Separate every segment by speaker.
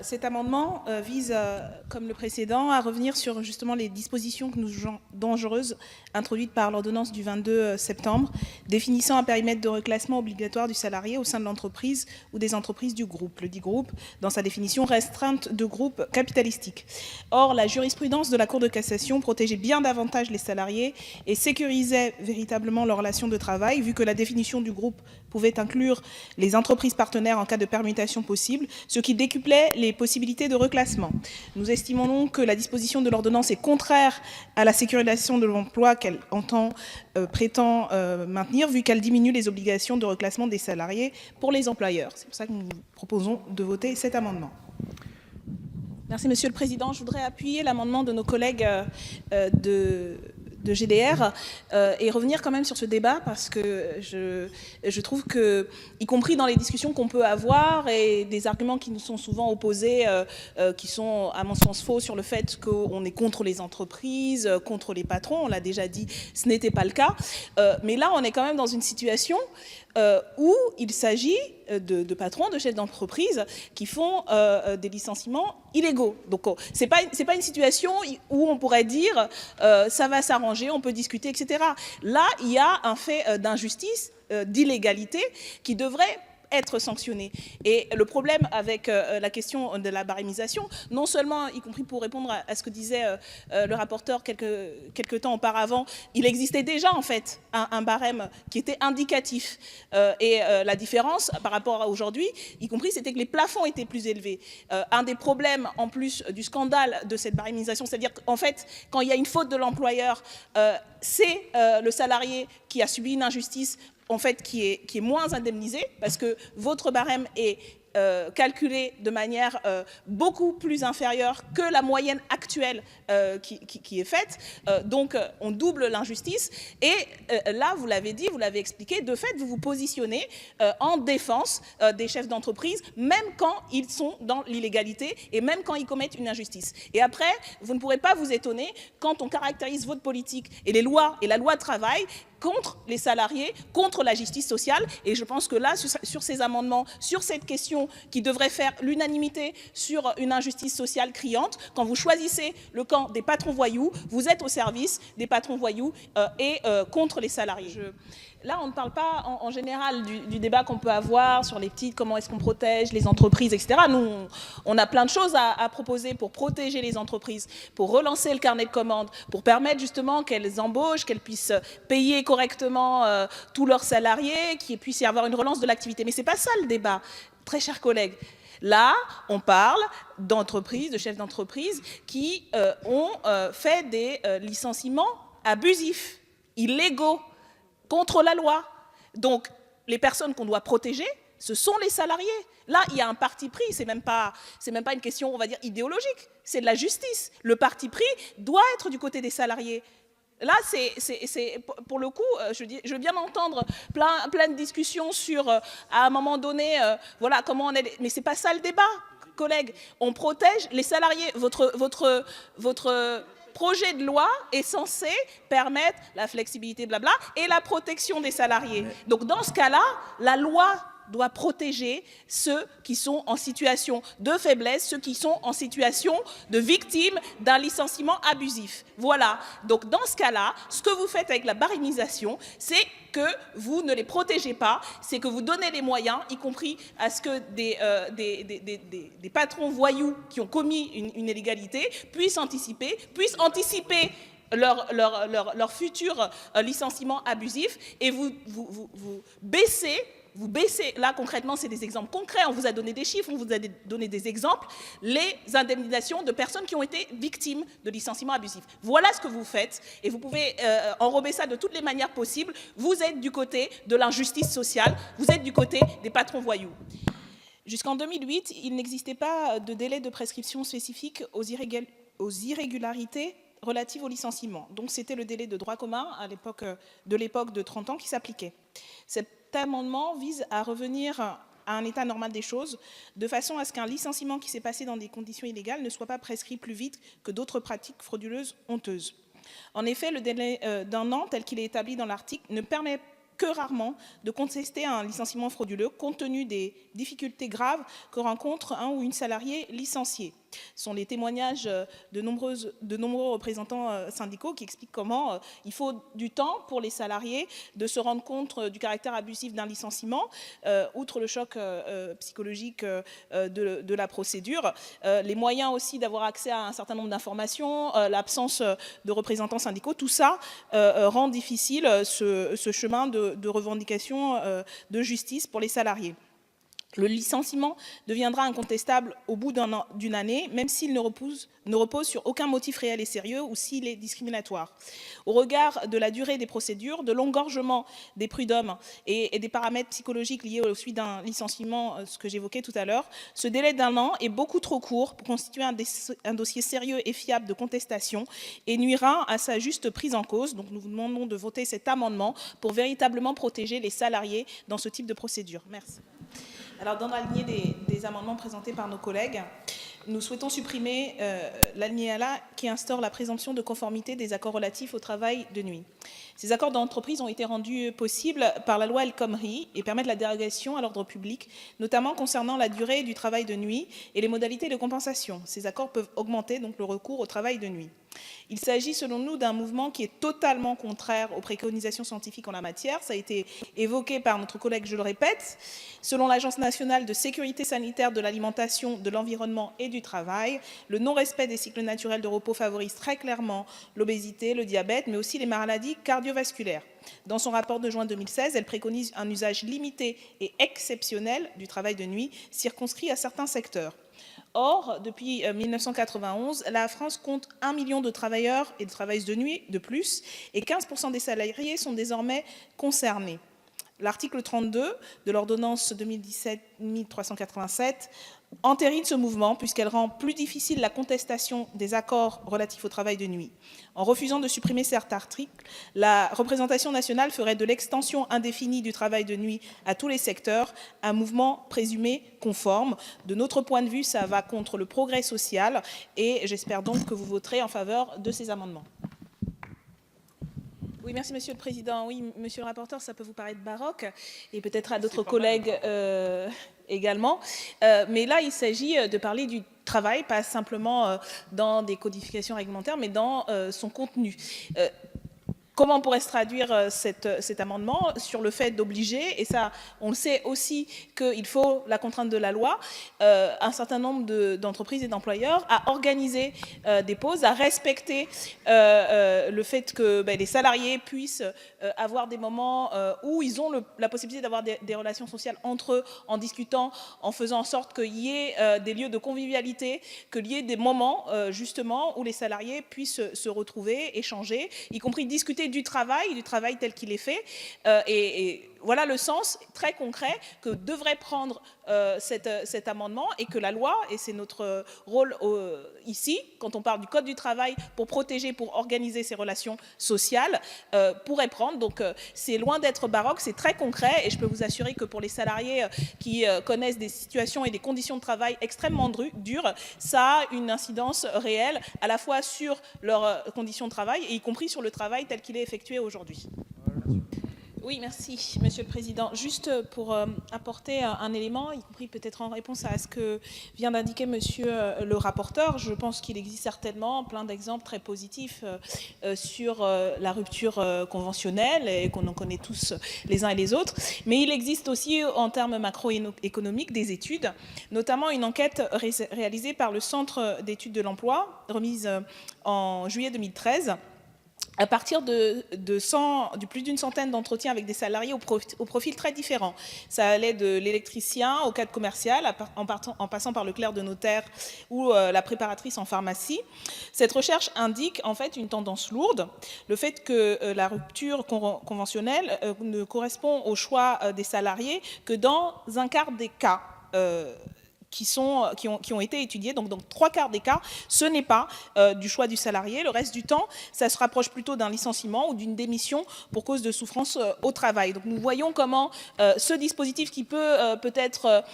Speaker 1: Cet amendement vise, comme le précédent, à revenir sur justement les dispositions que nous jugeons dangereuses introduites par l'ordonnance du 22 septembre, définissant un périmètre de reclassement obligatoire du salarié au sein de l'entreprise ou des entreprises du groupe. Le dit groupe, dans sa définition restreinte de groupe capitalistique. Or, la jurisprudence de la Cour de cassation protégeait bien davantage les salariés et sécurisait véritablement leurs relations de travail, vu que la définition du groupe pouvait inclure les entreprises partenaires en cas de permutation possible, ce qui décuplait les possibilités de reclassement. Nous estimons donc que la disposition de l'ordonnance est contraire à la sécurisation de l'emploi qu'elle prétend maintenir, vu qu'elle diminue les obligations de reclassement des salariés pour les employeurs. C'est pour ça que nous proposons de voter cet amendement. Merci, Monsieur le Président. Je voudrais appuyer l'amendement de nos collègues de GDR et revenir quand même sur ce débat parce que je trouve que, y compris dans les discussions qu'on peut avoir et des arguments qui nous sont souvent opposés, qui sont à mon sens faux sur le fait qu'on est contre les entreprises, contre les patrons, on l'a déjà dit, ce n'était pas le cas. Mais là, on est quand même dans une situation où il s'agit de patrons, de chefs d'entreprise qui font des licenciements illégaux. Donc, c'est pas une situation où on pourrait dire ça va s'arranger, on peut discuter, etc. Là, il y a un fait d'injustice, d'illégalité qui devrait être sanctionné. Et le problème avec la question de la barémisation, non seulement, y compris pour répondre à ce que disait le rapporteur quelques temps auparavant, il existait déjà en fait un barème qui était indicatif. Et la différence par rapport à aujourd'hui, y compris, c'était que les plafonds étaient plus élevés. Un des problèmes, en plus du scandale de cette barémisation, c'est-à-dire qu'en fait, quand il y a une faute de l'employeur, c'est le salarié qui a subi une injustice en fait, qui est moins indemnisé, parce que votre barème est calculé de manière beaucoup plus inférieure que la moyenne actuelle qui est faite. Donc, on double l'injustice. Et là, vous l'avez dit, vous l'avez expliqué, de fait, vous vous positionnez en défense des chefs d'entreprise, même quand ils sont dans l'illégalité et même quand ils commettent une injustice. Et après, vous ne pourrez pas vous étonner quand on caractérise votre politique et les lois et la loi travail contre les salariés, contre la justice sociale. Et je pense que là, sur ces amendements, sur cette question qui devrait faire l'unanimité sur une injustice sociale criante, quand vous choisissez le camp des patrons voyous, vous êtes au service des patrons voyous et contre les salariés. Là, on ne parle pas en général du débat qu'on peut avoir sur les petites, comment est-ce qu'on protège les entreprises, etc. Nous, on a plein de choses à proposer pour protéger les entreprises, pour relancer le carnet de commandes, pour permettre justement qu'elles embauchent, qu'elles puissent payer correctement tous leurs salariés, qu'il puisse y avoir une relance de l'activité. Mais ce n'est pas ça le débat, très chers collègues. Là, on parle d'entreprises, de chefs d'entreprise qui ont fait des licenciements abusifs, illégaux, contre la loi. Donc, les personnes qu'on doit protéger, ce sont les salariés. Là, il y a un parti pris, c'est même pas une question, on va dire, idéologique, c'est de la justice. Le parti pris doit être du côté des salariés. Là, c'est pour le coup, je veux bien entendre plein de discussions sur, à un moment donné, voilà, comment on est... Mais c'est pas ça le débat, collègues. On protège les salariés. Votre projet de loi est censé permettre la flexibilité, blabla, et la protection des salariés. Donc, dans ce cas-là, la loi doit protéger ceux qui sont en situation de faiblesse, ceux qui sont en situation de victime d'un licenciement abusif. Voilà. Donc, dans ce cas-là, ce que vous faites avec la barémisation, c'est que vous ne les protégez pas, c'est que vous donnez les moyens, y compris à ce que des patrons voyous qui ont commis une illégalité puissent anticiper leur futur licenciement abusif, et vous baissez. Vous baissez, là concrètement c'est des exemples concrets, on vous a donné des chiffres, on vous a donné des exemples, les indemnisations de personnes qui ont été victimes de licenciements abusifs. Voilà ce que vous faites, et vous pouvez enrober ça de toutes les manières possibles. Vous êtes du côté de l'injustice sociale, vous êtes du côté des patrons voyous. Jusqu'en 2008, il n'existait pas de délai de prescription spécifique aux irrégularités relatives au licenciement. Donc c'était le délai de droit commun à l'époque de 30 ans qui s'appliquait. Cet amendement vise à revenir à un état normal des choses, de façon à ce qu'un licenciement qui s'est passé dans des conditions illégales ne soit pas prescrit plus vite que d'autres pratiques frauduleuses honteuses. En effet, le délai d'1 an, tel qu'il est établi dans l'article, ne permet que rarement de contester un licenciement frauduleux compte tenu des difficultés graves que rencontre un ou une salariée licenciée. Ce sont les témoignages de nombreux représentants syndicaux qui expliquent comment il faut du temps pour les salariés de se rendre compte du caractère abusif d'un licenciement, outre le choc psychologique de la procédure, les moyens aussi d'avoir accès à un certain nombre d'informations, l'absence de représentants syndicaux, tout ça rend difficile ce chemin de revendication de justice pour les salariés. Le licenciement deviendra incontestable au bout d'une année, même s'il ne repose sur aucun motif réel et sérieux ou s'il est discriminatoire. Au regard de la durée des procédures, de l'engorgement des prud'hommes et des paramètres psychologiques liés au suite d'un licenciement, ce que j'évoquais tout à l'heure, ce délai d'1 an est beaucoup trop court pour constituer un dossier sérieux et fiable de contestation et nuira à sa juste prise en cause. Donc nous vous demandons de voter cet amendement pour véritablement protéger les salariés dans ce type de procédure. Merci. Alors, dans la lignée des amendements présentés par nos collègues, nous souhaitons supprimer l'alinéa qui instaure la présomption de conformité des accords relatifs au travail de nuit. Ces accords d'entreprise ont été rendus possibles par la loi El Khomri et permettent la dérogation à l'ordre public, notamment concernant la durée du travail de nuit et les modalités de compensation. Ces accords peuvent augmenter donc le recours au travail de nuit. Il s'agit selon nous d'un mouvement qui est totalement contraire aux préconisations scientifiques en la matière. Ça a été évoqué par notre collègue, je le répète. Selon l'Agence nationale de sécurité sanitaire de l'alimentation, de l'environnement et du travail, le non-respect des cycles naturels de repos favorise très clairement l'obésité, le diabète, mais aussi les maladies cardiovasculaires. Dans son rapport de juin 2016, elle préconise un usage limité et exceptionnel du travail de nuit, circonscrit à certains secteurs. Or, depuis 1991, la France compte 1 million de travailleurs et de travailleuses de nuit de plus, et 15% des salariés sont désormais concernés. L'article 32 de l'ordonnance 2017-1387 entérine ce mouvement puisqu'elle rend plus difficile la contestation des accords relatifs au travail de nuit. En refusant de supprimer cet article, la représentation nationale ferait de l'extension indéfinie du travail de nuit à tous les secteurs un mouvement présumé conforme. De notre point de vue, ça va contre le progrès social et j'espère donc que vous voterez en faveur de ces amendements. Oui, merci Monsieur le Président. Oui, Monsieur le rapporteur, ça peut vous paraître baroque, et peut-être à d'autres collègues également. Mais là, il s'agit de parler du travail, pas simplement dans des codifications réglementaires, mais dans son contenu. Comment pourrait se traduire cet amendement sur le fait d'obliger, et ça, on le sait aussi qu'il faut la contrainte de la loi, un certain nombre d'entreprises et d'employeurs à organiser des pauses, à respecter le fait que les salariés puissent avoir des moments où ils ont la possibilité d'avoir des relations sociales entre eux, en discutant, en faisant en sorte qu'il y ait des lieux de convivialité, qu'il y ait des moments justement où les salariés puissent se retrouver, échanger, y compris discuter du travail tel qu'il est fait. Et voilà le sens très concret que devrait prendre cet amendement et que la loi, et c'est notre rôle ici, quand on parle du Code du travail pour protéger, pour organiser ces relations sociales, pourrait prendre. Donc c'est loin d'être baroque, c'est très concret et je peux vous assurer que pour les salariés qui connaissent des situations et des conditions de travail extrêmement dures, ça a une incidence réelle à la fois sur leurs conditions de travail et y compris sur le travail tel qu'il est effectué aujourd'hui. Oui, merci, Monsieur le Président. Juste pour apporter un élément, y compris peut-être en réponse à ce que vient d'indiquer Monsieur le rapporteur, je pense qu'il existe certainement plein d'exemples très positifs sur la rupture conventionnelle et qu'on en connaît tous les uns et les autres. Mais il existe aussi en termes macroéconomiques des études, notamment une enquête réalisée par le Centre d'études de l'emploi, remise en juillet 2013, à partir de plus d'une centaine d'entretiens avec des salariés au profil très différent. Ça allait de l'électricien au cadre commercial, en passant par le clerc de notaire ou la préparatrice en pharmacie. Cette recherche indique en fait une tendance lourde, le fait que la rupture conventionnelle ne correspond au choix des salariés que dans un quart des cas. qui ont été étudiés. Donc, dans 3/4 des cas, ce n'est pas du choix du salarié. Le reste du temps, ça se rapproche plutôt d'un licenciement ou d'une démission pour cause de souffrance au travail. Donc, nous voyons comment ce dispositif qui peut peut-être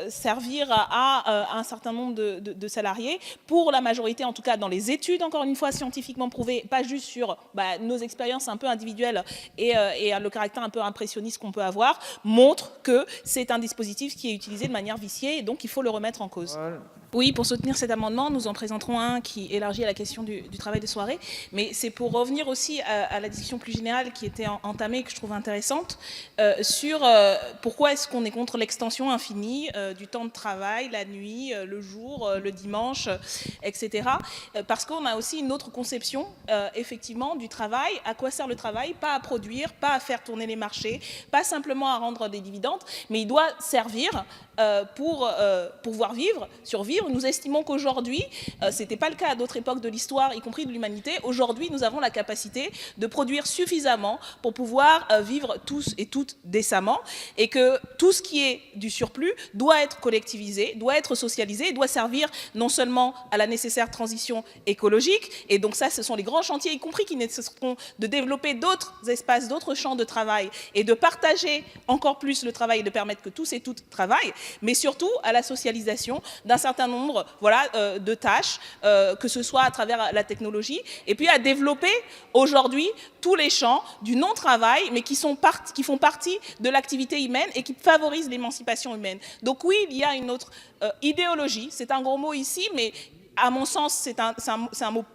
Speaker 1: servir à un certain nombre de salariés, pour la majorité, en tout cas dans les études, encore une fois, scientifiquement prouvées, pas juste sur nos expériences un peu individuelles et le caractère un peu impressionniste qu'on peut avoir, montre que c'est un dispositif qui est utilisé de manière viciée et donc il faut le remettre en cause. Voilà. Oui, pour soutenir cet amendement, nous en présenterons un qui élargit à la question du travail de soirée, mais c'est pour revenir aussi à la discussion plus générale qui était entamée, que je trouve intéressante, sur pourquoi est-ce qu'on est contre l'extension infinie du temps de travail, la nuit, le jour, le dimanche, etc. Parce qu'on a aussi une autre conception, effectivement, du travail. À quoi sert le travail? Pas à produire, pas à faire tourner les marchés, pas simplement à rendre des dividendes, mais il doit servir pour pouvoir vivre, survivre. Nous estimons qu'aujourd'hui, ce n'était pas le cas à d'autres époques de l'histoire, y compris de l'humanité. Aujourd'hui, nous avons la capacité de produire suffisamment pour pouvoir vivre tous et toutes décemment, et que tout ce qui est du surplus doit être collectivisé, doit être socialisé, doit servir non seulement à la nécessaire transition écologique, et donc ça, ce sont les grands chantiers, y compris qui nécessiteront de développer d'autres espaces, d'autres champs de travail, et de partager encore plus le travail, et de permettre que tous et toutes travaillent, mais surtout à la socialisation d'un certain nombre de tâches, que ce soit à travers la technologie, et puis à développer aujourd'hui tous les champs du non-travail, mais qui font partie de l'activité humaine et qui favorisent l'émancipation humaine. Donc oui, il y a une autre idéologie, c'est un gros mot ici, mais à mon sens, c'est un mot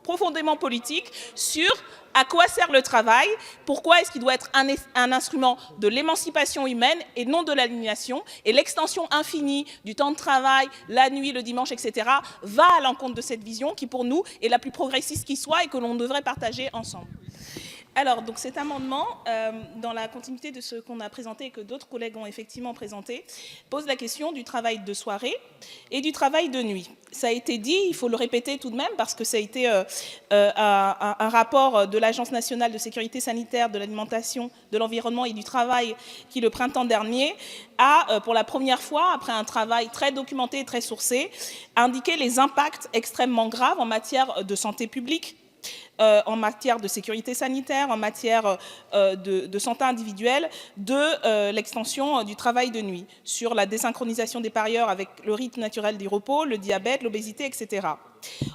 Speaker 1: profondément politique sur à quoi sert le travail, pourquoi est-ce qu'il doit être un instrument de l'émancipation humaine et non de l'aliénation, et l'extension infinie du temps de travail, la nuit, le dimanche, etc., va à l'encontre de cette vision qui, pour nous, est la plus progressiste qui soit et que l'on devrait partager ensemble. Alors, donc cet amendement, dans la continuité de ce qu'on a présenté et que d'autres collègues ont effectivement présenté, pose la question du travail de soirée et du travail de nuit. Ça a été dit, il faut le répéter tout de même, parce que ça a été un rapport de l'Agence nationale de sécurité sanitaire, de l'alimentation, de l'environnement et du travail qui, le printemps dernier, a, pour la première fois, après un travail très documenté et très sourcé, indiqué les impacts extrêmement graves en matière de santé publique, en matière de sécurité sanitaire, en matière de santé individuelle, de l'extension du travail de nuit, sur la désynchronisation des parieurs avec le rythme naturel du repos, le diabète, l'obésité, etc.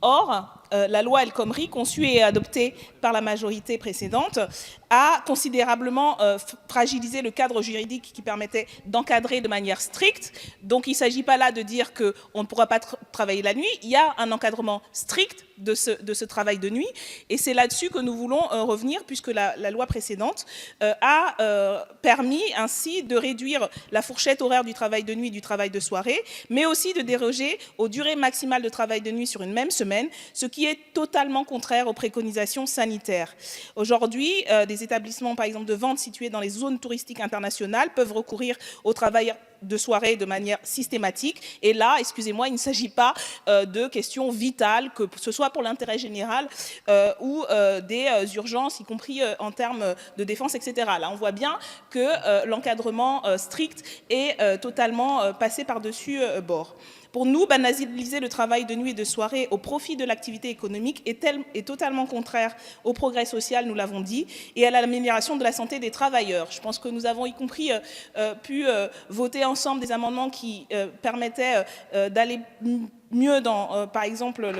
Speaker 1: Or, la loi El Khomri, conçue et adoptée par la majorité précédente, a considérablement fragilisé le cadre juridique qui permettait d'encadrer de manière stricte. Donc, il ne s'agit pas là de dire qu'on ne pourra pas travailler la nuit. Il y a un encadrement strict de ce travail de nuit. Et c'est là-dessus que nous voulons revenir, puisque la loi précédente a permis ainsi de réduire la fourchette horaire du travail de nuit et du travail de soirée, mais aussi de déroger aux durées maximales de travail de nuit sur une même semaine, ce qui est totalement contraire aux préconisations sanitaires. Aujourd'hui, des établissements, par exemple, de vente situés dans les zones touristiques internationales peuvent recourir au travail de soirée de manière systématique. Et là, excusez-moi, il ne s'agit pas de questions vitales, que ce soit pour l'intérêt général ou des urgences, y compris en termes de défense, etc. Là, on voit bien que l'encadrement strict est totalement passé par-dessus bord. Pour nous, banaliser le travail de nuit et de soirée au profit de l'activité économique est totalement contraire au progrès social, nous l'avons dit, et à l'amélioration de la santé des travailleurs. Je pense que nous avons y compris pu voter ensemble des amendements qui permettaient d'aller mieux dans, par exemple,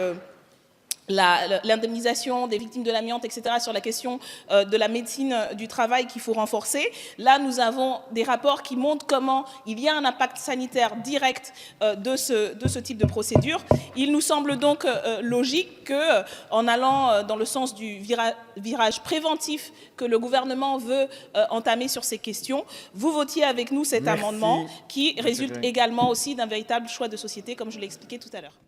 Speaker 1: l'indemnisation des victimes de l'amiante, etc., sur la question de la médecine du travail qu'il faut renforcer. Là, nous avons des rapports qui montrent comment il y a un impact sanitaire direct de ce type de procédure. Il nous semble donc logique qu'en allant dans le sens du virage préventif que le gouvernement veut entamer sur ces questions, vous votiez avec nous cet amendement qui résulte également aussi d'un véritable choix de société, comme je l'ai expliqué tout à l'heure.